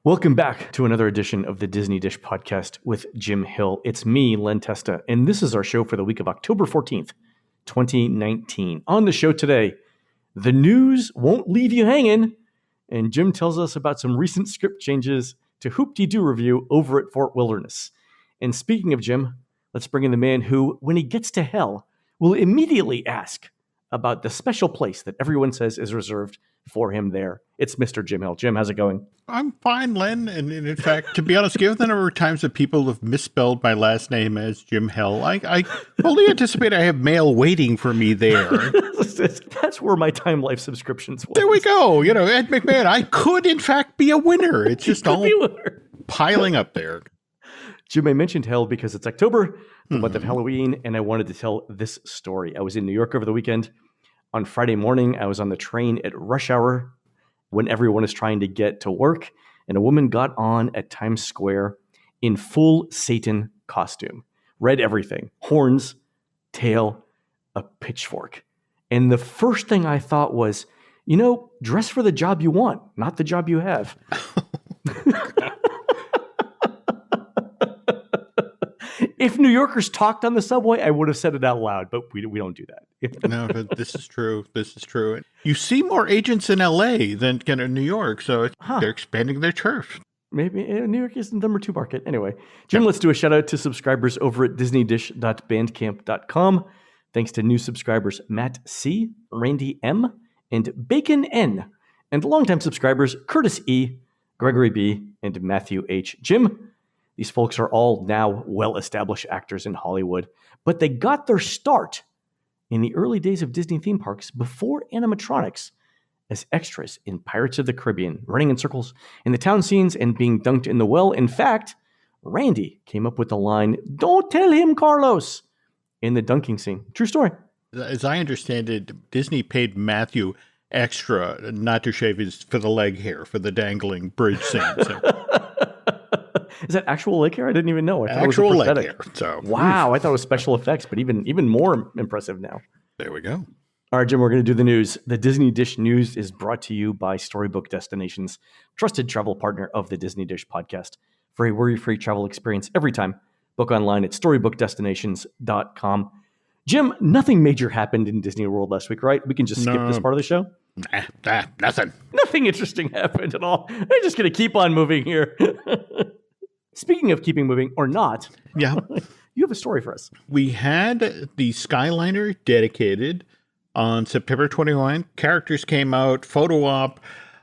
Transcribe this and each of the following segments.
Welcome back to another edition of the Disney Dish Podcast with Jim Hill. It's me, Len Testa, and this is our show for the week of October 14th, 2019. On the show today, the news won't leave you hanging, and Jim tells us about some recent script changes to Hoop-Dee-Doo Revue over at Fort Wilderness. And speaking of Jim, let's bring in the man who, when he gets to hell, will immediately ask about the special place that everyone says is reserved for him there. It's Mr. Jim Hill. Jim, how's it going? I'm fine, Len. And in fact, to be honest, given the number of times that people have misspelled my last name as Jim Hill, I fully anticipate I have mail waiting for me there. That's where my Time Life subscriptions was. There we go. You know, Ed McMahon, I could, in fact, be a winner. It's just all piling up there. Jim, I mentioned hell because it's October, the month of Halloween, and I wanted to tell this story. I was in New York over the weekend. On Friday morning, I was on the train at rush hour when everyone is trying to get to work, and a woman got on at Times Square in full Satan costume. Red everything. Horns, tail, a pitchfork. And the first thing I thought was, you know, dress for the job you want, not the job you have. If New Yorkers talked on the subway, I would have said it out loud, but we don't do that. No, but this is true. This is true. You see more agents in L.A. than in New York, so they're expanding their turf. Maybe New York is the number 2 market. Anyway, Jim, let's do a shout out to subscribers over at disneydish.bandcamp.com. Thanks to new subscribers Matt C., Randy M., and Bacon N., and longtime subscribers Curtis E., Gregory B., and Matthew H. Jim, these folks are all now well-established actors in Hollywood, but they got their start in the early days of Disney theme parks before animatronics as extras in Pirates of the Caribbean, running in circles in the town scenes and being dunked in the well. In fact, Randy came up with the line, "Don't tell him, Carlos," in the dunking scene. True story. As I understand it, Disney paid Matthew extra not to shave his for the leg hair for the dangling bridge scene. So. Is that actual leg hair? I didn't even know. I thought actual it was leg hair. So. Wow, I thought it was special effects, but even more impressive now. There we go. All right, Jim, we're going to do the news. The Disney Dish News is brought to you by Storybook Destinations, trusted travel partner of the Disney Dish podcast. For a worry-free travel experience every time, book online at storybookdestinations.com. Jim, nothing major happened in Disney World last week, right? We can just skip this part of the show? Nothing. Nothing interesting happened at all. I'm just going to keep on moving here. Speaking of keeping moving, or not, yeah, you have a story for us. We had the Skyliner dedicated on September 29. Characters came out, photo op,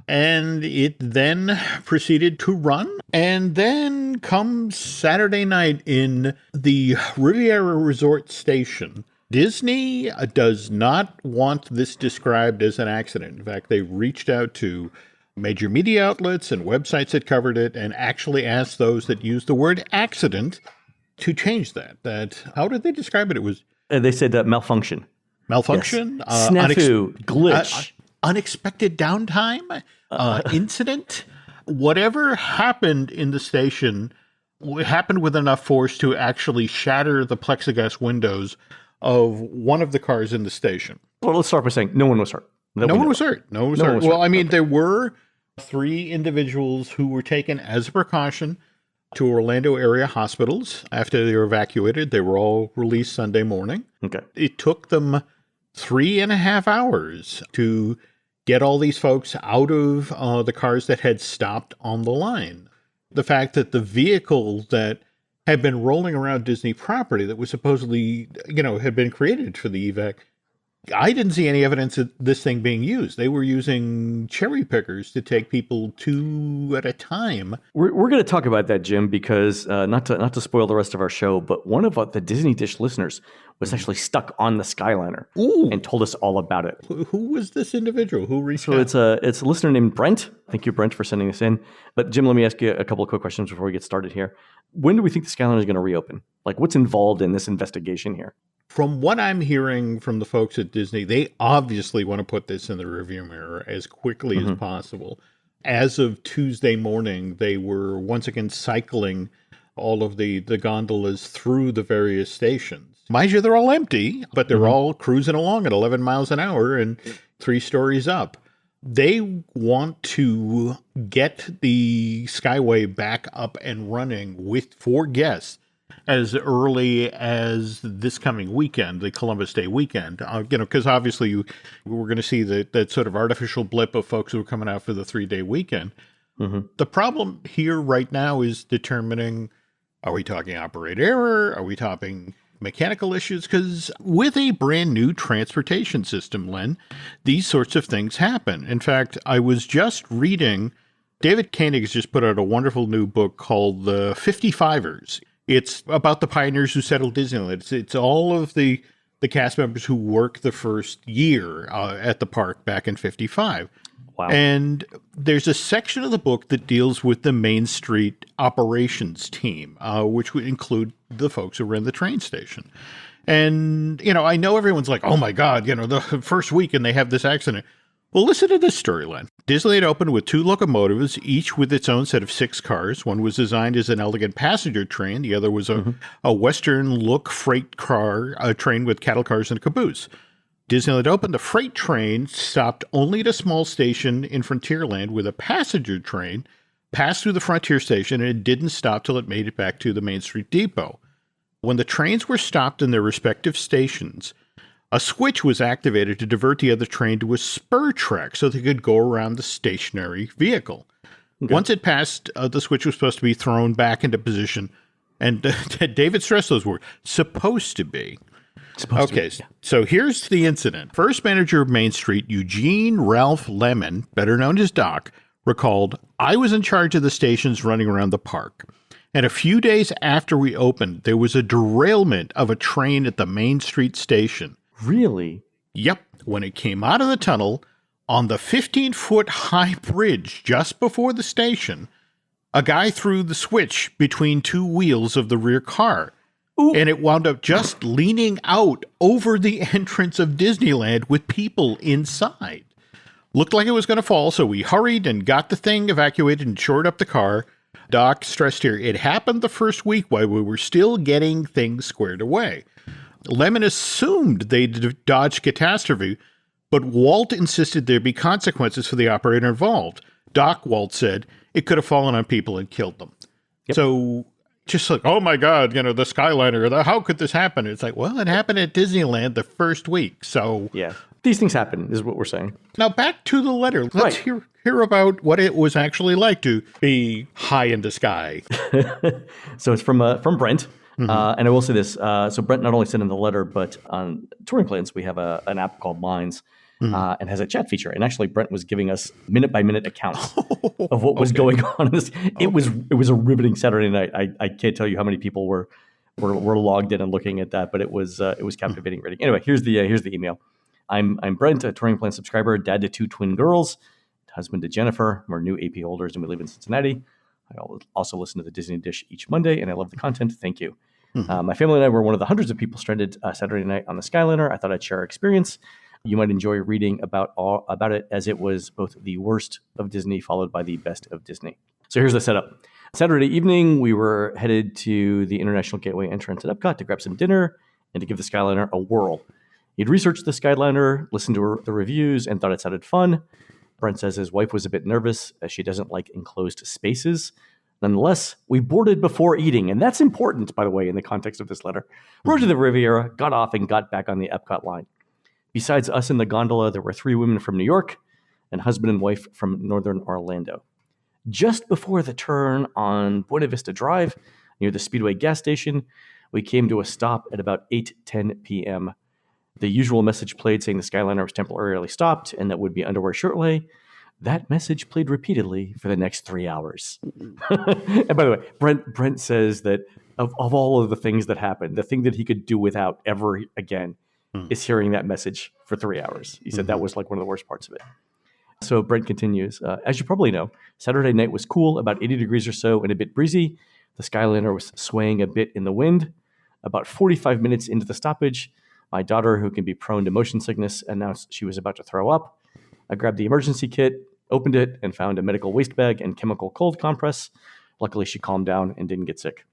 and it then proceeded to run. And then comes Saturday night in the Riviera Resort Station. Disney does not want this described as an accident. In fact, they reached out to major media outlets and websites that covered it and actually asked those that used the word accident to change that. How did they describe it? It was... They said malfunction. Malfunction? Yes. Snafu, glitch. Unexpected downtime? Incident? Whatever happened in the station happened with enough force to actually shatter the plexiglass windows of one of the cars in the station. Well, let's start by saying no one was hurt. No one was hurt. Well, I mean, there were 3 individuals who were taken as a precaution to Orlando area hospitals after they were evacuated. They were all released Sunday morning. Okay. It took them 3.5 hours to get all these folks out of the cars that had stopped on the line. The fact that the vehicle that had been rolling around Disney property that was supposedly, had been created for the evac, I didn't see any evidence of this thing being used. They were using cherry pickers to take people 2 at a time. We're going to talk about that, Jim, because not to spoil the rest of our show, but one of the Disney Dish listeners was actually stuck on the Skyliner and told us all about it. Who was this individual? Who reached out? So it's a listener named Brent. Thank you, Brent, for sending this in. But Jim, let me ask you a couple of quick questions before we get started here. When do we think the Skyliner is going to reopen? Like, what's involved in this investigation here? From what I'm hearing from the folks at Disney, they obviously want to put this in the rearview mirror as quickly as possible. As of Tuesday morning, they were once again cycling all of the gondolas through the various stations. Mind you, they're all empty, but they're all cruising along at 11 miles an hour and 3 stories up. They want to get the Skyway back up and running for guests as early as this coming weekend, the Columbus Day weekend. Because obviously we're going to see that sort of artificial blip of folks who are coming out for the 3-day weekend. Mm-hmm. The problem here right now is determining, are we talking operator error? Are we talking mechanical issues? Because with a brand new transportation system, Len, these sorts of things happen. In fact, I was just reading, David Koenig has just put out a wonderful new book called The 55ers. It's about the pioneers who settled Disneyland. It's all of the cast members who worked the first year at the park back in 55. Wow. And there's a section of the book that deals with the Main Street operations team, which would include the folks who ran the train station. And, I know everyone's like, oh my God, the first week and they have this accident. Well, listen to this storyline. Disneyland opened with 2 locomotives, each with its own set of 6 cars. One was designed as an elegant passenger train. The other was a Western-look freight car, a train with cattle cars and a caboose. Disneyland opened. The freight train stopped only at a small station in Frontierland with a passenger train, passed through the Frontier station, and it didn't stop till it made it back to the Main Street Depot. When the trains were stopped in their respective stations, a switch was activated to divert the other train to a spur track so they could go around the stationary vehicle. Okay. Once it passed, the switch was supposed to be thrown back into position. And David stressed those words, supposed to be. Okay, so here's the incident. First manager of Main Street, Eugene Ralph Lemon, better known as Doc, recalled, I was in charge of the stations running around the park. And a few days after we opened, there was a derailment of a train at the Main Street station. Really? Yep. When it came out of the tunnel, on the 15-foot high bridge just before the station, a guy threw the switch between 2 wheels of the rear car. Ooh. And it wound up just leaning out over the entrance of Disneyland with people inside. Looked like it was going to fall, so we hurried and got the thing evacuated and shored up the car. Doc stressed here, it happened the first week while we were still getting things squared away. Lemon assumed they'd dodged catastrophe, but Walt insisted there be consequences for the operator involved. Doc, Walt said, it could have fallen on people and killed them. Yep. So just like, oh my God, the Skyliner, how could this happen? It's like, well, it happened at Disneyland the first week. So yeah, these things happen is what we're saying. Now back to the letter. Let's hear about what it was actually like to be high in the sky. So it's from Brent. Mm-hmm. And I will say this. So Brent not only sent in the letter, but on Touring Plans, we have an app called Minds and has a chat feature. And actually, Brent was giving us minute-by-minute accounts of what was going on in this. It was a riveting Saturday night. I can't tell you how many people were logged in and looking at that, but it was captivating reading. Anyway, here's the email. I'm Brent, a Touring Plan subscriber, dad to 2 twin girls, husband to Jennifer. We're new AP holders and we live in Cincinnati. I also listen to the Disney Dish each Monday, and I love the content. Thank you. Mm-hmm. My family and I were one of the hundreds of people stranded Saturday night on the Skyliner. I thought I'd share our experience. You might enjoy reading about it, as it was both the worst of Disney followed by the best of Disney. So here's the setup. Saturday evening, we were headed to the International Gateway entrance at Epcot to grab some dinner and to give the Skyliner a whirl. He'd researched the Skyliner, listened to the reviews, and thought it sounded fun. Brent says his wife was a bit nervous as she doesn't like enclosed spaces. Nonetheless, we boarded before eating, and that's important, by the way, in the context of this letter. Rode to the Riviera, got off, and got back on the Epcot line. Besides us in the gondola, there were 3 women from New York and husband and wife from northern Orlando. Just before the turn on Buena Vista Drive, near the Speedway gas station, we came to a stop at about 8:10 p.m. The usual message played saying the Skyliner was temporarily stopped and that would be underway shortly. That message played repeatedly for the next 3 hours. And by the way, Brent says that of all of the things that happened, the thing that he could do without ever again is hearing that message for 3 hours. He said that was like one of the worst parts of it. So Brent continues, as you probably know, Saturday night was cool, about 80 degrees or so and a bit breezy. The Skyliner was swaying a bit in the wind. About 45 minutes into the stoppage, my daughter, who can be prone to motion sickness, announced she was about to throw up. I grabbed the emergency kit, opened it, and found a medical waste bag and chemical cold compress. Luckily, she calmed down and didn't get sick.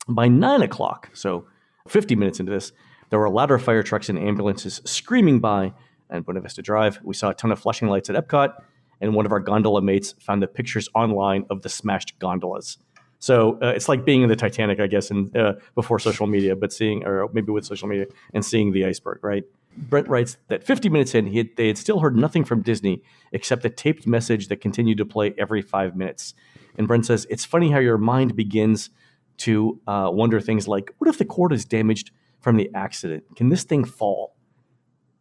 By 9 o'clock, so 50 minutes into this, there were ladder fire trucks and ambulances screaming by and Buena Vista Drive. We saw a ton of flashing lights at Epcot, and one of our gondola mates found the pictures online of the smashed gondolas. So it's like being in the Titanic, I guess, and before social media, but or maybe with social media, and seeing the iceberg, right? Brent writes that 50 minutes in, they had still heard nothing from Disney except a taped message that continued to play every 5 minutes. And Brent says, it's funny how your mind begins to wonder things like, what if the cord is damaged from the accident? Can this thing fall?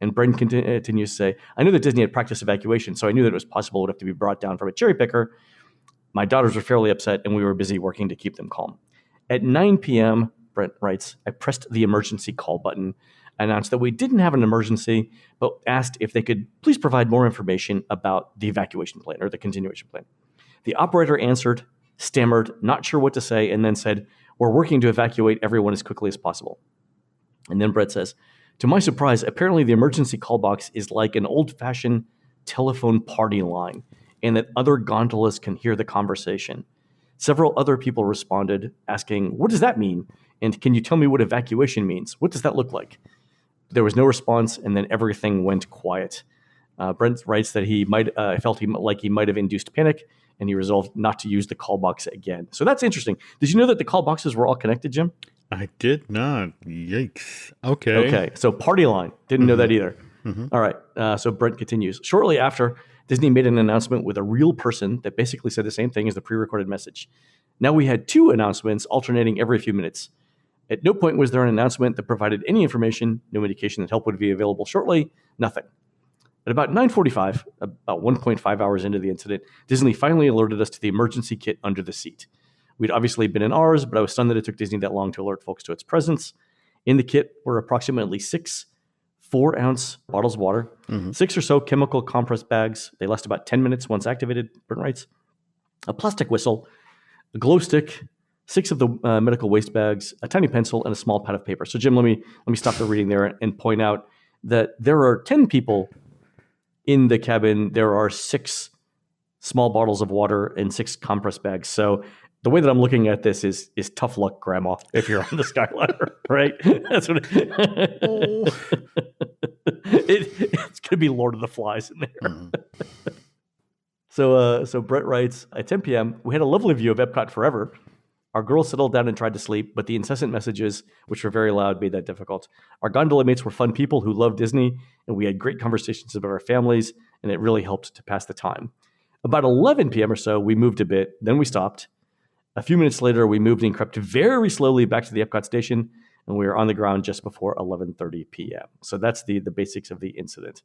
And Brent continues to say, I knew that Disney had practiced evacuation, so I knew that it was possible it would have to be brought down from a cherry picker. My daughters were fairly upset, and we were busy working to keep them calm. At 9 p.m., Brent writes, I pressed the emergency call button, announced that we didn't have an emergency, but asked if they could please provide more information about the evacuation plan or the continuation plan. The operator answered, stammered, not sure what to say, and then said, we're working to evacuate everyone as quickly as possible. And then Brett says, to my surprise, apparently the emergency call box is like an old-fashioned telephone party line, and that other gondolas can hear the conversation. Several other people responded, asking, what does that mean? And can you tell me what evacuation means? What does that look like? There was no response, and then everything went quiet. Brent writes that he felt he might have induced panic, and he resolved not to use the call box again. So that's interesting. Did you know that the call boxes were all connected, Jim? I did not. Yikes. Okay. Okay, so party line. Didn't know that either. All right, so Brent continues. Shortly after, Disney made an announcement with a real person that basically said the same thing as the pre-recorded message. Now we had 2 announcements alternating every few minutes. At no point was there an announcement that provided any information, no indication that help would be available shortly, nothing. At about 9:45, about 1.5 hours into the incident, Disney finally alerted us to the emergency kit under the seat. We'd obviously been in ours, but I was stunned that it took Disney that long to alert folks to its presence. In the kit were approximately 6 4-ounce bottles of water, 6 or so chemical compress bags. They last about 10 minutes once activated, Brent writes. A plastic whistle, a glow stick, 6 of the medical waste bags, a tiny pencil, and a small pad of paper. So, Jim, let me stop the reading there and point out that there are 10 people in the cabin. There are 6 small bottles of water and 6 compress bags. So the way that I'm looking at this is tough luck, Grandma, if you're on the Skyliner, right? That's what it's going to be Lord of the Flies in there. So Brett writes, at 10 p.m., we had a lovely view of Epcot forever. Our girls settled down and tried to sleep, but the incessant messages, which were very loud, made that difficult. Our gondola mates were fun people who loved Disney, and we had great conversations about our families, and it really helped to pass the time. About 11 p.m. or so, we moved a bit, then we stopped. A few minutes later, we moved and crept very slowly back to the Epcot station, and we were on the ground just before 11:30 p.m. So that's the basics of the incident.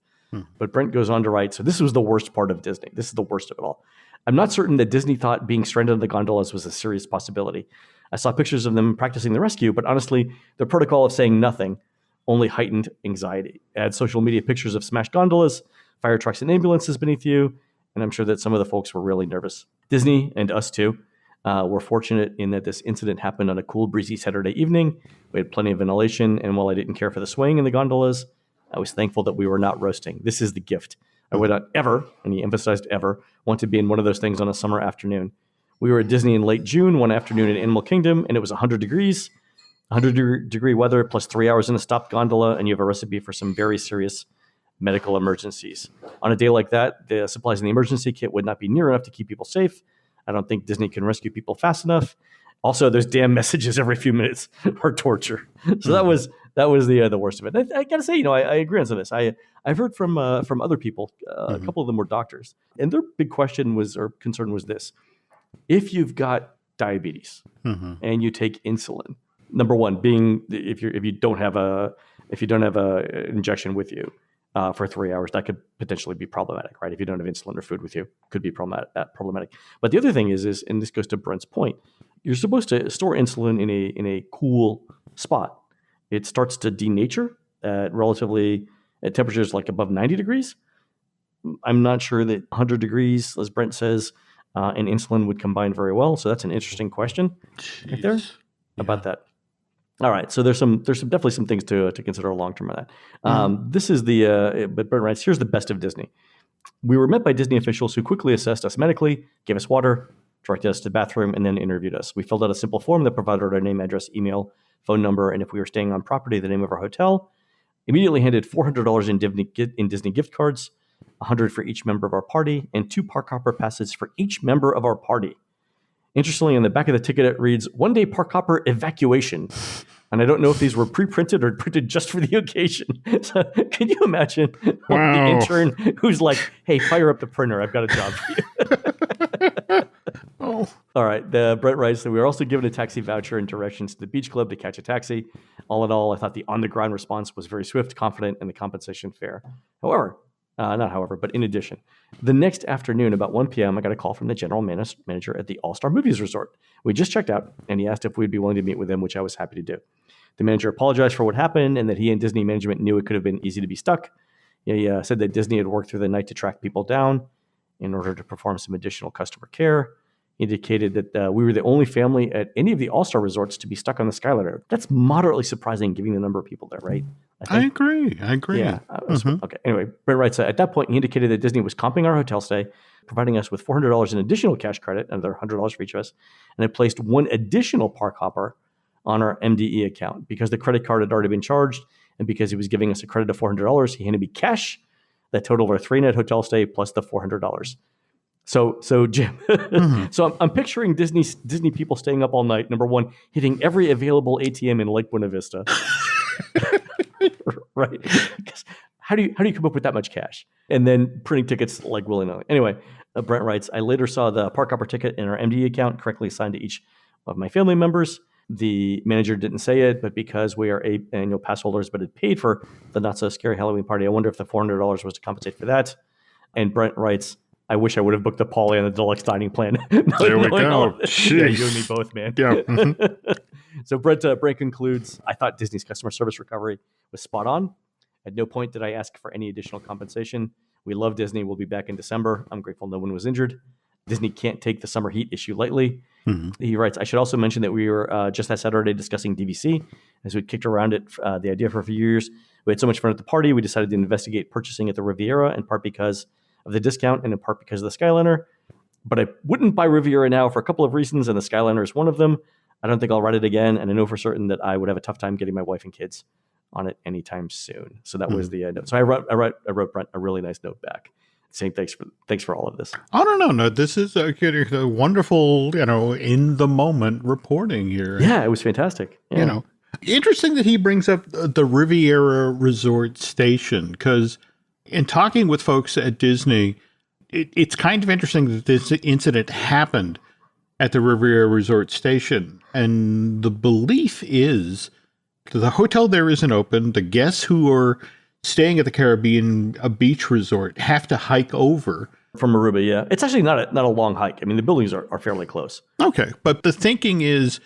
But Brent goes on to write, so this was the worst part of Disney. This is the worst of it all. I'm not certain that Disney thought being stranded on the gondolas was a serious possibility. I saw pictures of them practicing the rescue, but honestly, the protocol of saying nothing only heightened anxiety. Add social media pictures of smashed gondolas, fire trucks and ambulances beneath you, and I'm sure that some of the folks were really nervous. Disney, and us too, were fortunate in that this incident happened on a cool, breezy Saturday evening. We had plenty of ventilation, and while I didn't care for the swaying in the gondolas, I was thankful that we were not roasting. This is the gift. I would not ever, and he emphasized ever, want to be in one of those things on a summer afternoon. We were at Disney in late June, one afternoon in Animal Kingdom, and it was 100 degrees, 100-degree weather, plus 3 hours in a stopped gondola, and you have a recipe for some very serious medical emergencies. On a day like that, the supplies in the emergency kit would not be near enough to keep people safe. I don't think Disney can rescue people fast enough. Also, those damn messages every few minutes are torture. So that was the worst of it. I got to say, I agree on some of this. I've heard from other people. A couple of them were doctors, and their big question or concern was this: if you've got diabetes and you take insulin, number one being if you don't have a injection with you for 3 hours, that could potentially be problematic, right? If you don't have insulin or food with you, could be problematic. But the other thing is, and this goes to Brent's point, you're supposed to store insulin in a cool spot. It starts to denature at temperatures like above 90 degrees. I'm not sure that 100 degrees, as Brent says, and insulin would combine very well. So that's an interesting question right there about that. All right, so there's definitely some things to consider long term on that. This is but Brent writes, here's the best of Disney. We were met by Disney officials who quickly assessed us medically, gave us water, directed us to the bathroom, and then interviewed us. We filled out a simple form that provided our name, address, email, phone number, and if we were staying on property, the name of our hotel. Immediately handed $400 in Disney gift cards, 100 for each member of our party, and 2 park hopper passes for each member of our party. Interestingly, on the back of the ticket, it reads, "One-day park hopper evacuation." And I don't know if these were pre-printed or printed just for the occasion. So can you imagine the intern who's like, "Hey, fire up the printer. I've got a job for you." Oh. All right. Brett writes that we were also given a taxi voucher and directions to the beach club to catch a taxi. All in all, I thought the on-the-ground response was very swift, confident, and the compensation fair. But in addition, the next afternoon, about 1 p.m., I got a call from the general manager at the All-Star Movies Resort. We just checked out, and he asked if we'd be willing to meet with him, which I was happy to do. The manager apologized for what happened and that he and Disney management knew it could have been easy to be stuck. He said that Disney had worked through the night to track people down in order to perform some additional customer care. He indicated that we were the only family at any of the All-Star resorts to be stuck on the Skyliner. That's moderately surprising given the number of people there, right? I agree. Yeah. Okay. Anyway, Brent writes, at that point, he indicated that Disney was comping our hotel stay, providing us with $400 in additional cash credit, another $100 for each of us, and had placed 1 additional park hopper on our MDE account. Because the credit card had already been charged and because he was giving us a credit of $400, he handed me cash that totaled our 3-night hotel stay plus the $400. So Jim, so I'm picturing Disney people staying up all night. Number one, hitting every available ATM in Lake Buena Vista, right? Because how do you come up with that much cash? And then printing tickets like willy-nilly. Anyway, Brent writes, I later saw the park hopper ticket in our MDE account correctly assigned to each of my family members. The manager didn't say it, but because we are annual pass holders, but had paid for the not so scary Halloween party, I wonder if the $400 was to compensate for that. And Brent writes, I wish I would have booked the Polly and the deluxe dining plan. There we go. Yeah, you and me both, man. Yeah. So Brent concludes, I thought Disney's customer service recovery was spot on. At no point did I ask for any additional compensation. We love Disney. We'll be back in December. I'm grateful no one was injured. Disney can't take the summer heat issue lightly. He writes, I should also mention that we were just that Saturday discussing DVC as we kicked around it, the idea for a few years. We had so much fun at the party. We decided to investigate purchasing at the Riviera, in part because of the discount and in part because of the Skyliner. But I wouldn't buy Riviera now for a couple of reasons, and the Skyliner is one of them. I don't think I'll ride it again, and I know for certain that I would have a tough time getting my wife and kids on it anytime soon. So that was the note. So I wrote Brent a really nice note back saying thanks for all of this. I don't know. No, this is a wonderful, in the moment reporting here. Yeah, it was fantastic. Yeah. Interesting that he brings up the Riviera Resort Station, because in talking with folks at Disney, it's kind of interesting that this incident happened at the Riviera Resort Station. And the belief is the hotel there isn't open. The guests who are staying at the Caribbean, a beach resort, have to hike over. From Aruba, yeah. It's actually not a long hike. I mean, the buildings are fairly close. Okay. But the thinking is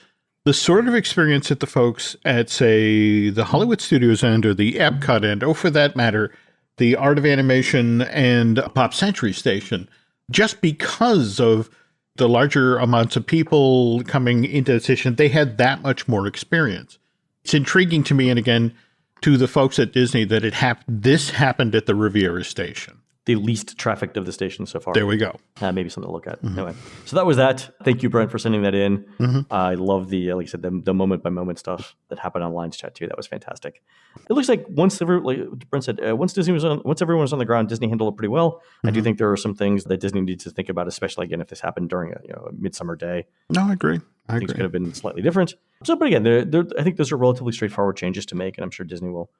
the sort of experience that the folks at, say, the Hollywood Studios end or the Epcot end, or for that matter, the Art of Animation and Pop Century Station, just because of the larger amounts of people coming into the station, they had that much more experience. It's intriguing to me, and again, to the folks at Disney, that this happened at the Riviera Station. The least trafficked of the stations so far. There we go. Maybe something to look at. Anyway, so that was that. Thank you, Brent, for sending that in. I love the, like I said, the moment by moment stuff that happened on Lines Chat too. That was fantastic. It looks like once Brent said, once everyone was on the ground, Disney handled it pretty well. I do think there are some things that Disney needs to think about, especially again if this happened during a midsummer day. No, I agree. Things could have been slightly different. So, but again, I think those are relatively straightforward changes to make, and I'm sure Disney will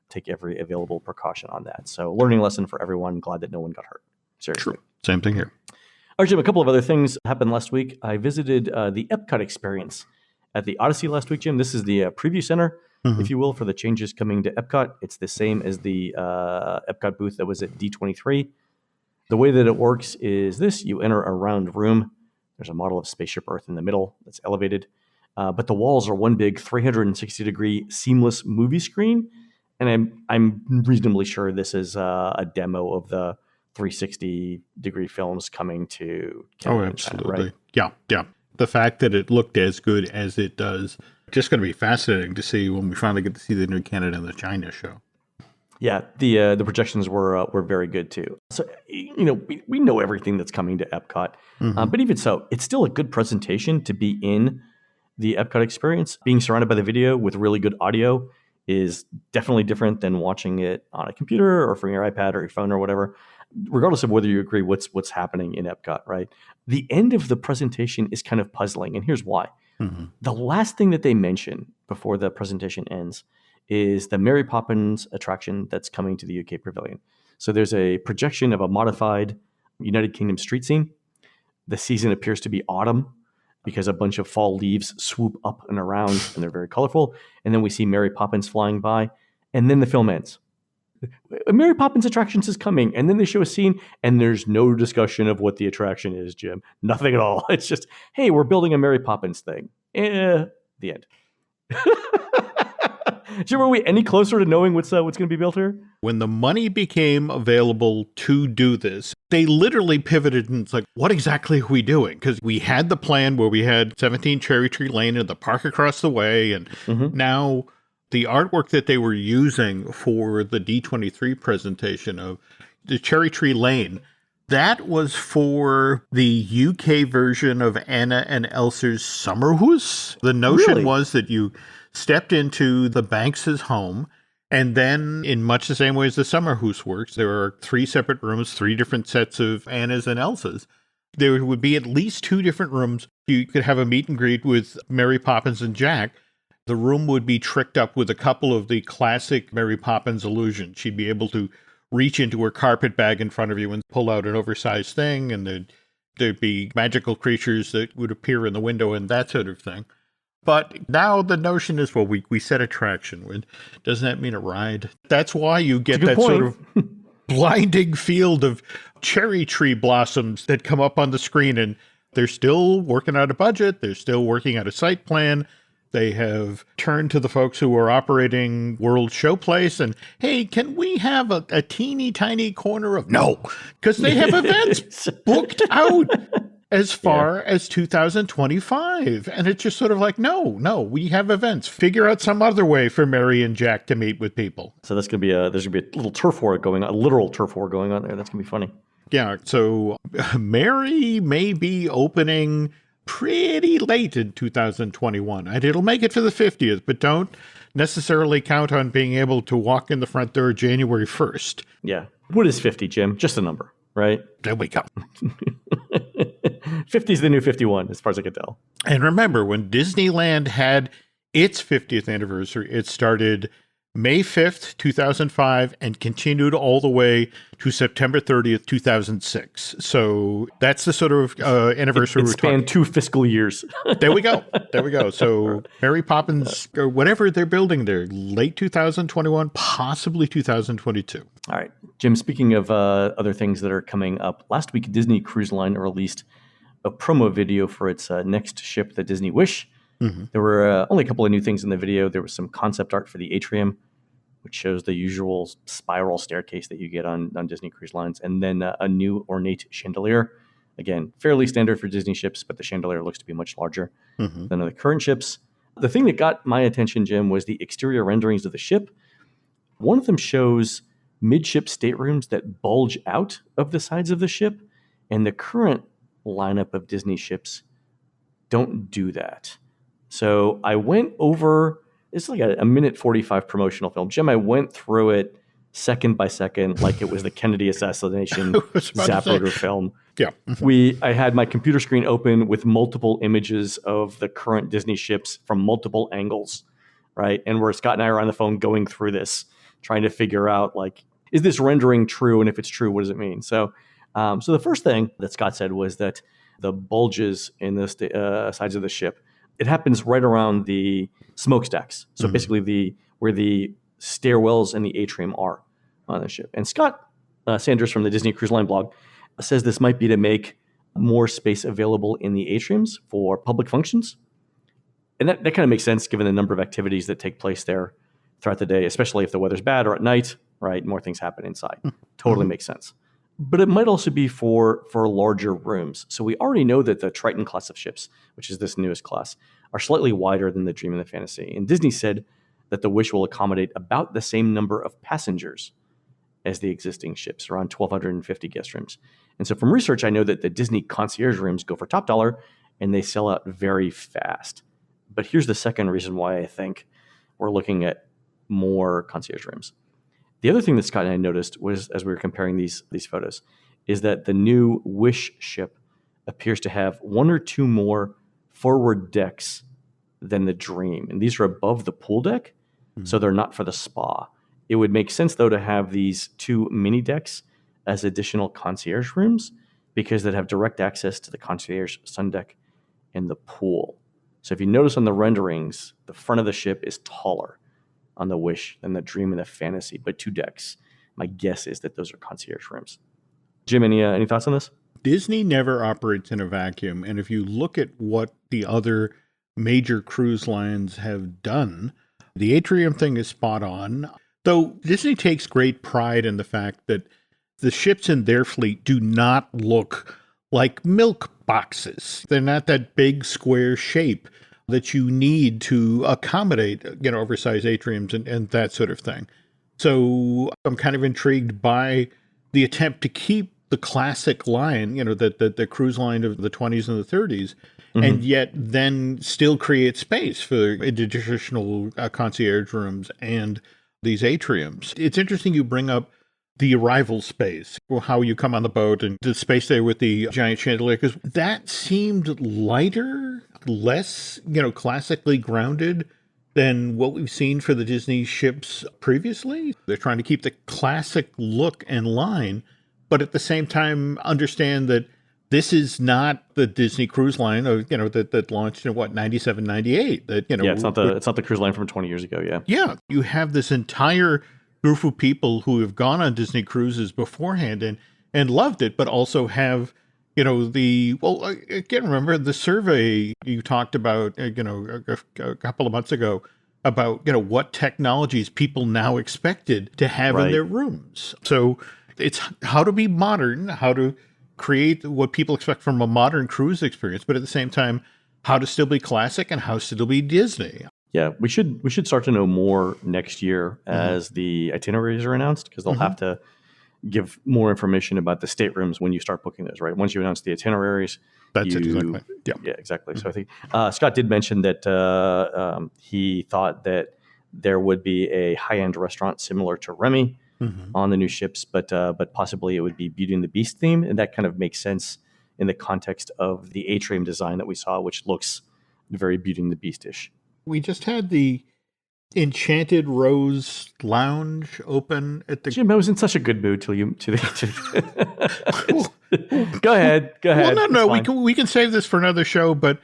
take every available precaution on that. So learning lesson for everyone. Glad that no one got hurt. Seriously. True. Same thing here. All right, Jim, a couple of other things happened last week. I visited the Epcot experience at the Odyssey last week, Jim. This is the preview center, if you will, for the changes coming to Epcot. It's the same as the Epcot booth that was at D23. The way that it works is this. You enter a round room. There's a model of Spaceship Earth in the middle that's elevated. But the walls are one big 360-degree seamless movie screen. And I'm reasonably sure this is a demo of the 360-degree films coming to Canada. Oh, absolutely. China, right? Yeah. The fact that it looked as good as it does, just going to be fascinating to see when we finally get to see the new Canada and the China show. Yeah, the projections were very good too. So we know everything that's coming to Epcot, but even so, it's still a good presentation to be in the Epcot experience. Being surrounded by the video with really good audio is definitely different than watching it on a computer or from your iPad or your phone or whatever, regardless of whether you agree what's happening in Epcot, right? The end of the presentation is kind of puzzling, and here's why. The last thing that they mention before the presentation ends is the Mary Poppins attraction that's coming to the UK Pavilion. So there's a projection of a modified United Kingdom street scene. The season appears to be autumn because a bunch of fall leaves swoop up and around, and they're very colorful. And then we see Mary Poppins flying by, and then the film ends. Mary Poppins Attractions is coming, and then they show a scene, and there's no discussion of what the attraction is, Jim. Nothing at all. It's just, hey, we're building a Mary Poppins thing. The end. Jim, are we any closer to knowing what's going to be built here? When the money became available to do this, they literally pivoted and it's like, what exactly are we doing? Because we had the plan where we had 17 Cherry Tree Lane and the park across the way, and now the artwork that they were using for the D23 presentation of the Cherry Tree Lane, that was for the UK version of Anna and Elsa's Summerhouse. The notion was that you stepped into the Banks' home, and then in much the same way as the Summerhouse works, there are 3 separate rooms, 3 different sets of Anna's and Elsa's. There would be at least 2 different rooms. You could have a meet and greet with Mary Poppins and Jack. The room would be tricked up with a couple of the classic Mary Poppins illusions. She'd be able to reach into her carpet bag in front of you and pull out an oversized thing, and there'd be magical creatures that would appear in the window and that sort of thing. But now the notion is, well, we set attraction. Doesn't that mean a ride? That's why you get that sort of blinding field of cherry tree blossoms that come up on the screen, and they're still working out a budget. They're still working out a site plan. They have turned to the folks who are operating World Showplace and, hey, can we have a teeny tiny corner of... No, because they have events booked out as far as 2025. And it's just sort of like, no, we have events. Figure out some other way for Mary and Jack to meet with people. So there's going to be a little turf war going on, a literal turf war going on there. That's going to be funny. Yeah, so Mary may be opening pretty late in 2021. And it'll make it for the 50th, but don't necessarily count on being able to walk in the front door January 1st. Yeah. What is 50, Jim? Just a number, right? There we go. 50 is the new 51, as far as I can tell. And remember, when Disneyland had its 50th anniversary, it started May 5th, 2005, and continued all the way to September 30th, 2006. So that's the sort of anniversary it spanned 2 fiscal years. There we go. So Mary Poppins, or whatever they're building there, late 2021, possibly 2022. All right. Jim, speaking of other things that are coming up, last week Disney Cruise Line released a promo video for its next ship, the Disney Wish. There were only a couple of new things in the video. There was some concept art for the atrium, which shows the usual spiral staircase that you get on Disney Cruise Lines, and then a new ornate chandelier. Again, fairly standard for Disney ships, but the chandelier looks to be much larger than the current ships. The thing that got my attention, Jim, was the exterior renderings of the ship. One of them shows midship staterooms that bulge out of the sides of the ship, and the current lineup of Disney ships don't do that. So I went over... It's like a minute 45 promotional film. Jim, I went through it second by second like it was the Kennedy assassination Zapruder film. Yeah. I had my computer screen open with multiple images of the current Disney ships from multiple angles, right? And where Scott and I are on the phone going through this, trying to figure out, like, is this rendering true? And if it's true, what does it mean? So the first thing that Scott said was that the bulges in the sides of the ship, it happens right around the smokestacks. So basically where the stairwells and the atrium are on the ship. And Scott Sanders from the Disney Cruise Line blog says this might be to make more space available in the atriums for public functions. And that kind of makes sense given the number of activities that take place there throughout the day, especially if the weather's bad or at night, right? More things happen inside. Totally makes sense. But it might also be for larger rooms. So we already know that the Triton class of ships, which is this newest class, are slightly wider than the Dream and the Fantasy. And Disney said that the Wish will accommodate about the same number of passengers as the existing ships, around 1,250 guest rooms. And so from research, I know that the Disney concierge rooms go for top dollar, and they sell out very fast. But here's the second reason why I think we're looking at more concierge rooms. The other thing that Scott and I noticed was, as we were comparing these photos, is that the new Wish ship appears to have one or two more forward decks than the Dream. And these are above the pool deck, so they're not for the spa. It would make sense, though, to have these two mini decks as additional concierge rooms because they'd have direct access to the concierge sun deck and the pool. So if you notice on the renderings, the front of the ship is taller on the Wish than the Dream and the Fantasy, but two decks. My guess is that those are concierge rooms. Jim, any thoughts on this? Disney never operates in a vacuum. And if you look at what the other major cruise lines have done, the atrium thing is spot on. Though Disney takes great pride in the fact that the ships in their fleet do not look like milk boxes. They're not that big square shape that you need to accommodate, oversized atriums and that sort of thing. So I'm kind of intrigued by the attempt to keep the classic line, the cruise line of the 20s and the 30s, and yet then still create space for additional concierge rooms and these atriums. It's interesting you bring up the arrival space, or how you come on the boat and the space there with the giant chandelier, because that seemed lighter, less, classically grounded than what we've seen for the Disney ships previously. They're trying to keep the classic look and line, but at the same time understand that this is not the Disney Cruise Line, that launched in 97, 98. It's not the cruise line from 20 years ago. Yeah. Yeah. You have this entire group of people who have gone on Disney cruises beforehand and loved it, but also have, I can't remember the survey you talked about, a couple of months ago about, what technologies people now expected to have in their rooms. So it's how to be modern, how to create what people expect from a modern cruise experience, but at the same time, how to still be classic and how to still be Disney. Yeah, we should start to know more next year as the itineraries are announced, because they'll have to give more information about the staterooms when you start booking those, right? Once you announce the itineraries. That's it, exactly. Yeah, exactly. So I think Scott did mention that he thought that there would be a high-end restaurant similar to Remy on the new ships, but possibly it would be Beauty and the Beast theme, and that kind of makes sense in the context of the atrium design that we saw, which looks very Beauty and the Beast-ish. We just had the Enchanted Rose Lounge open at the... Jim, I was in such a good mood till you... Go ahead. Well, no, we can save this for another show, but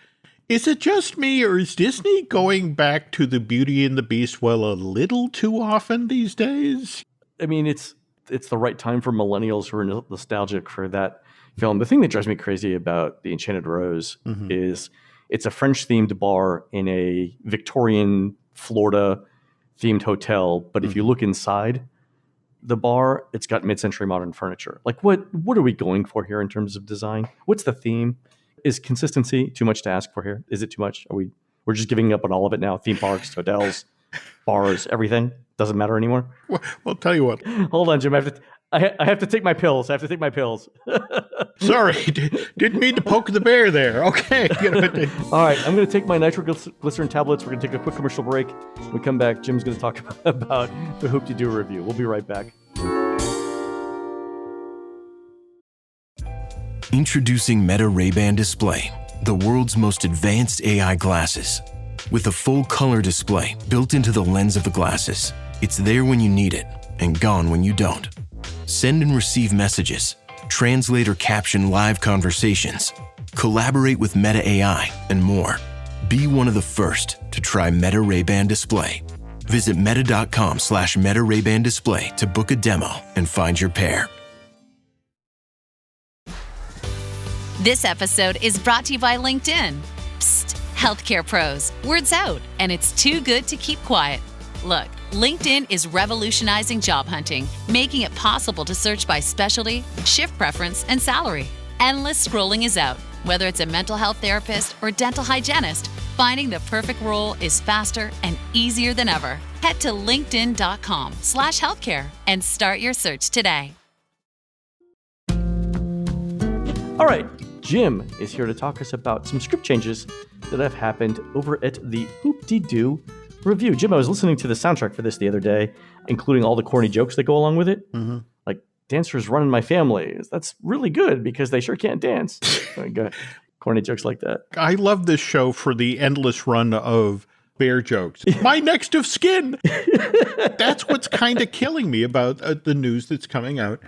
is it just me, or is Disney going back to the Beauty and the Beast a little too often these days? I mean, it's the right time for millennials who are nostalgic for that film. The thing that drives me crazy about the Enchanted Rose is it's a French-themed bar in a Victorian, Florida-themed hotel. But if you look inside the bar, it's got mid-century modern furniture. Like, what are we going for here in terms of design? What's the theme? Is consistency too much to ask for here? Is it too much? We're just giving up on all of it now? Theme parks, hotels, bars, everything doesn't matter anymore. Well, tell you what. Hold on, Jim. I have to take my pills. Sorry, didn't mean to poke the bear there. Okay. All right, I'm going to take my nitroglycerin tablets. We're going to take a quick commercial break. When we come back, Jim's going to talk about the Hoop-Dee-Doo review. We'll be right back. Introducing Meta Ray-Ban Display, the world's most advanced AI glasses. With a full color display built into the lens of the glasses, it's there when you need it and gone when you don't. Send and receive messages, translate or caption live conversations, collaborate with Meta AI, and more. Be one of the first to try Meta Ray-Ban Display. Visit meta.com/Meta Ray-Ban Display to book a demo and find your pair. This episode is brought to you by LinkedIn. Psst, healthcare pros, word's out, and it's too good to keep quiet. Look, LinkedIn is revolutionizing job hunting, making it possible to search by specialty, shift preference, and salary. Endless scrolling is out. Whether it's a mental health therapist or dental hygienist, finding the perfect role is faster and easier than ever. Head to linkedin.com/healthcare and start your search today. All right, Jim is here to talk us about some script changes that have happened over at the Hoop-Dee-Doo Revue. Jim, I was listening to the soundtrack for this the other day, including all the corny jokes that go along with it. Mm-hmm. Like, dancers run in my family. That's really good because they sure can't dance. Corny jokes like that. I love this show for the endless run of bear jokes. My next of skin. That's what's kind of killing me about the news that's coming out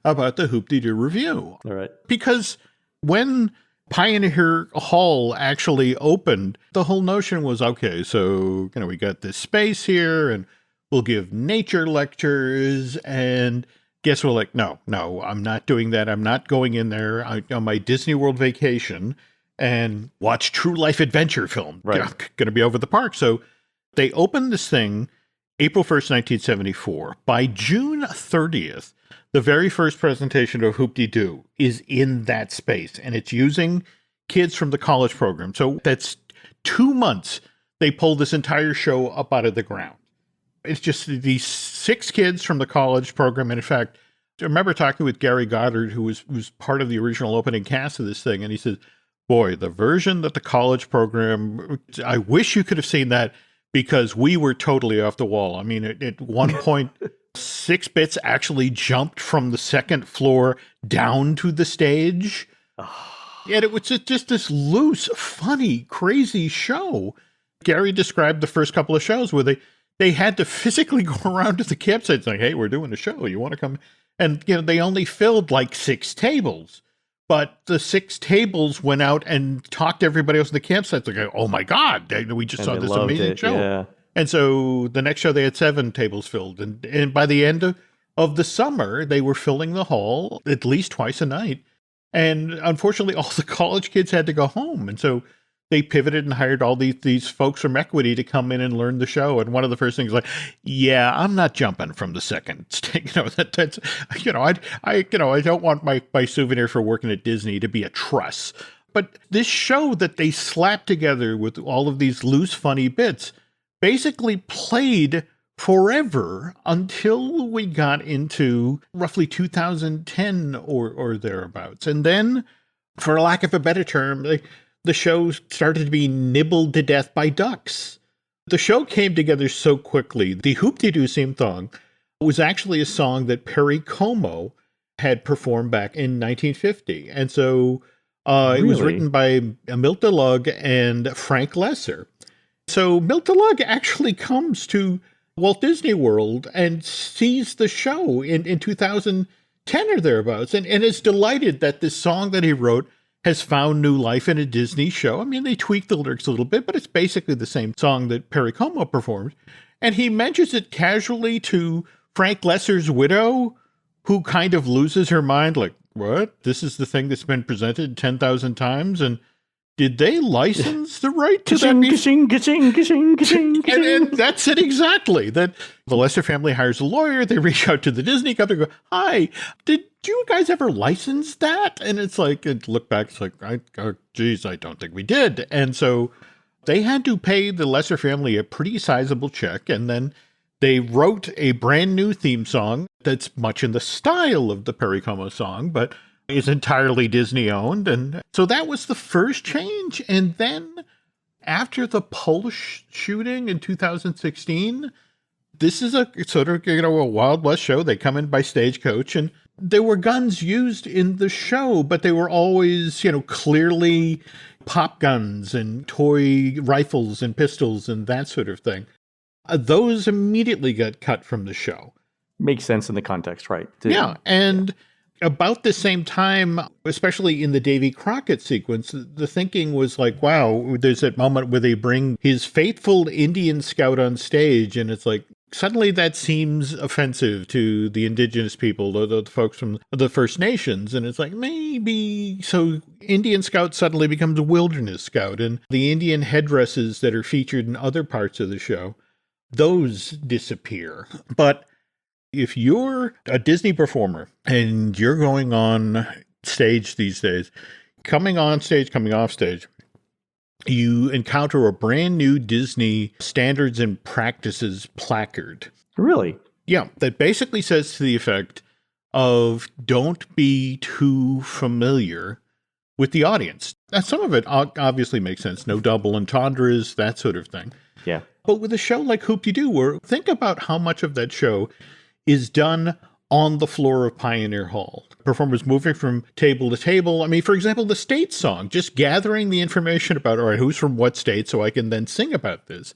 about the Hoop-Dee-Doo Revue. All right. Because when Pioneer Hall actually opened, the whole notion was, okay, so, we got this space here and we'll give nature lectures, and guess what? Like, no, I'm not doing that. I'm not going in there on my Disney World vacation and watch true life adventure film. Right. I'm going to be over the park. So they opened this thing April 1st, 1974. By June 30th, the very first presentation of Hoop-Dee-Doo is in that space, and it's using kids from the college program. So that's 2 months they pulled this entire show up out of the ground. It's just these 6 kids from the college program. And in fact, I remember talking with Gary Goddard, who was part of the original opening cast of this thing, and he said, boy, the version that the college program, I wish you could have seen that, because we were totally off the wall. I mean, at one point, 6 bits actually jumped from the second floor down to the stage. And it was just this loose, funny, crazy show. Gary described the first couple of shows where they had to physically go around to the campsite saying, hey, we're doing a show. You want to come? And, they only filled like 6 tables. But the 6 tables went out and talked to everybody else in the campsite. Like, oh my God, we just saw this amazing show. Yeah. And so the next show they had 7 tables filled. And by the end of the summer, they were filling the hall at least twice a night. And unfortunately, all the college kids had to go home. And so they pivoted and hired all these folks from Equity to come in and learn the show. And one of the first things, like, yeah, I'm not jumping from the second stage. That's I don't want my souvenir for working at Disney to be a truss. But this show that they slapped together with all of these loose, funny bits basically played forever until we got into roughly 2010 or thereabouts. And then, for lack of a better term, the show started to be nibbled to death by ducks. The show came together so quickly. The Hoop-Dee-Doo theme song was actually a song that Perry Como had performed back in 1950. And so it was written by Milt DeLugg and Frank Lesser. So Milt DeLugg actually comes to Walt Disney World and sees the show in 2010 or thereabouts, and is delighted that this song that he wrote has found new life in a Disney show. I mean, they tweaked the lyrics a little bit, but it's basically the same song that Perry Como performed. And he mentions it casually to Frank Lesser's widow, who kind of loses her mind, like, what? This is the thing that's been presented 10,000 times? And did they license the right to that music? And that's it exactly. That the Lesser family hires a lawyer. They reach out to the Disney company and go, hi, did you guys ever license that? And it's like, look back, it's like, I don't think we did. And so they had to pay the Lesser family a pretty sizable check. And then they wrote a brand new theme song that's much in the style of the Perry Como song, but is entirely Disney owned. And so that was the first change. And then after the Polish shooting in 2016, this is a sort of, a Wild West show. They come in by stagecoach, and there were guns used in the show, but they were always, clearly pop guns and toy rifles and pistols and that sort of thing. Those immediately got cut from the show. Makes sense in the context, right? Yeah. And about the same time, especially in the Davy Crockett sequence, the thinking was like, wow, there's that moment where they bring his faithful Indian scout on stage, and it's like, suddenly that seems offensive to the indigenous people, the folks from the First Nations. And it's like, maybe, so Indian Scout suddenly becomes a Wilderness Scout, and the Indian headdresses that are featured in other parts of the show, those disappear. But if you're a Disney performer and you're going on stage these days, coming on stage, coming off stage, you encounter a brand new Disney standards and practices placard. Really? Yeah, that basically says to the effect of don't be too familiar with the audience. Now, some of it obviously makes sense. No double entendres, that sort of thing. Yeah. But with a show like Hoop-Dee-Doo, think about how much of that show is done on the floor of Pioneer Hall. Performers moving from table to table. I mean, for example, the state song, just gathering the information about, all right, who's from what state so I can then sing about this.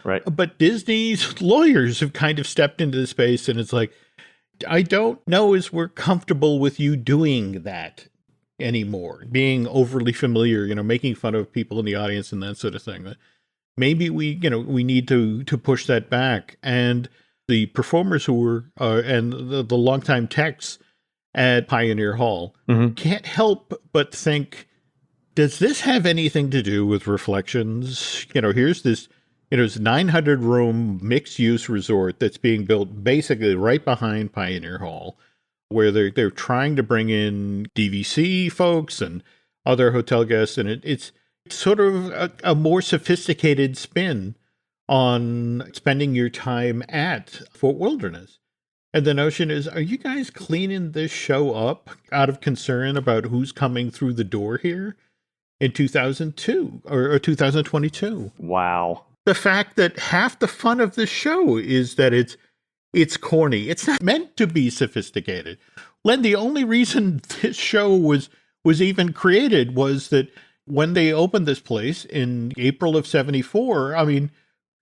Right. But Disney's lawyers have kind of stepped into the space, and it's like, I don't know as we're comfortable with you doing that anymore, being overly familiar, making fun of people in the audience and that sort of thing. Maybe we need to push that back. And the performers who were, and the longtime techs at Pioneer Hall can't help but think, does this have anything to do with Reflections? Here's this, it's 900-room mixed-use resort that's being built basically right behind Pioneer Hall, where they're trying to bring in DVC folks and other hotel guests, and it's sort of a more sophisticated spin on spending your time at Fort Wilderness. And the notion is, are you guys cleaning this show up out of concern about who's coming through the door here in 2002 or 2022? Wow. The fact that half the fun of this show is that it's corny. It's not meant to be sophisticated. Len, the only reason this show was even created was that when they opened this place in April of 74, I mean,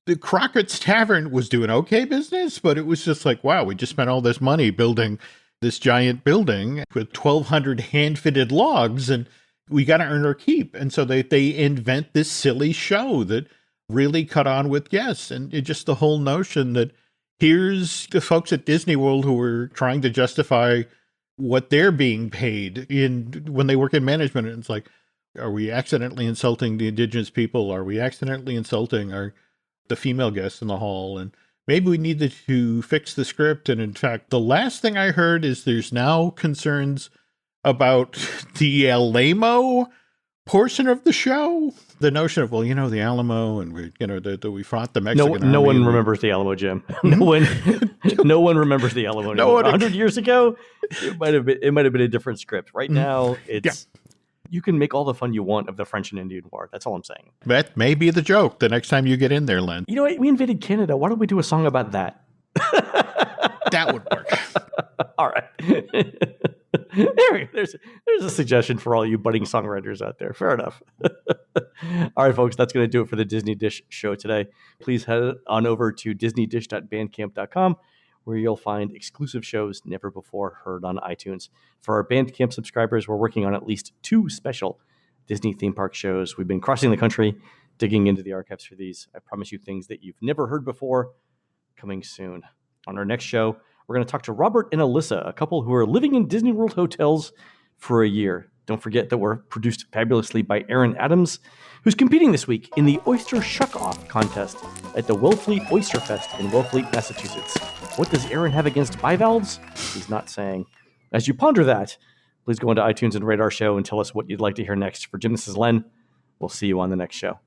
the Crockett's Tavern was doing okay business, but it was just like, wow, we just spent all this money building this giant building with 1,200 hand-fitted logs, and we got to earn our keep. And so they invent this silly show that really cut on with guests. And just the whole notion that here's the folks at Disney World who are trying to justify what they're being paid when they work in management. And it's like, are we accidentally insulting the indigenous people? Are we accidentally insulting the female guests in the hall? And maybe we needed to fix the script. And in fact, the last thing I heard is there's now concerns about the Alamo portion of the show. The notion of, the Alamo, and we fought the Mexican army. No one remembers the Alamo, Jim. No one remembers the Alamo. 100 years ago, it might have been a different script. Right now, it's you can make all the fun you want of the French and Indian War. That's all I'm saying. That may be the joke the next time you get in there, Len. You know what? We invaded Canada. Why don't we do a song about that? That would work. All right. There's a suggestion for all you budding songwriters out there. Fair enough. All right, folks, that's going to do it for the Disney Dish show today. Please head on over to disneydish.bandcamp.com, where you'll find exclusive shows never before heard on iTunes. For our Bandcamp subscribers, we're working on at least 2 special Disney theme park shows. We've been crossing the country, digging into the archives for these. I promise you things that you've never heard before, coming soon. On our next show, we're going to talk to Robert and Alyssa, a couple who are living in Disney World hotels for a year. Don't forget that we're produced fabulously by Aaron Adams, who's competing this week in the Oyster Shuck-Off contest at the Wellfleet Oyster Fest in Wellfleet, Massachusetts. What does Aaron have against bivalves? He's not saying. As you ponder that, please go into iTunes and rate our show and tell us what you'd like to hear next. For Jim, this is Len. We'll see you on the next show.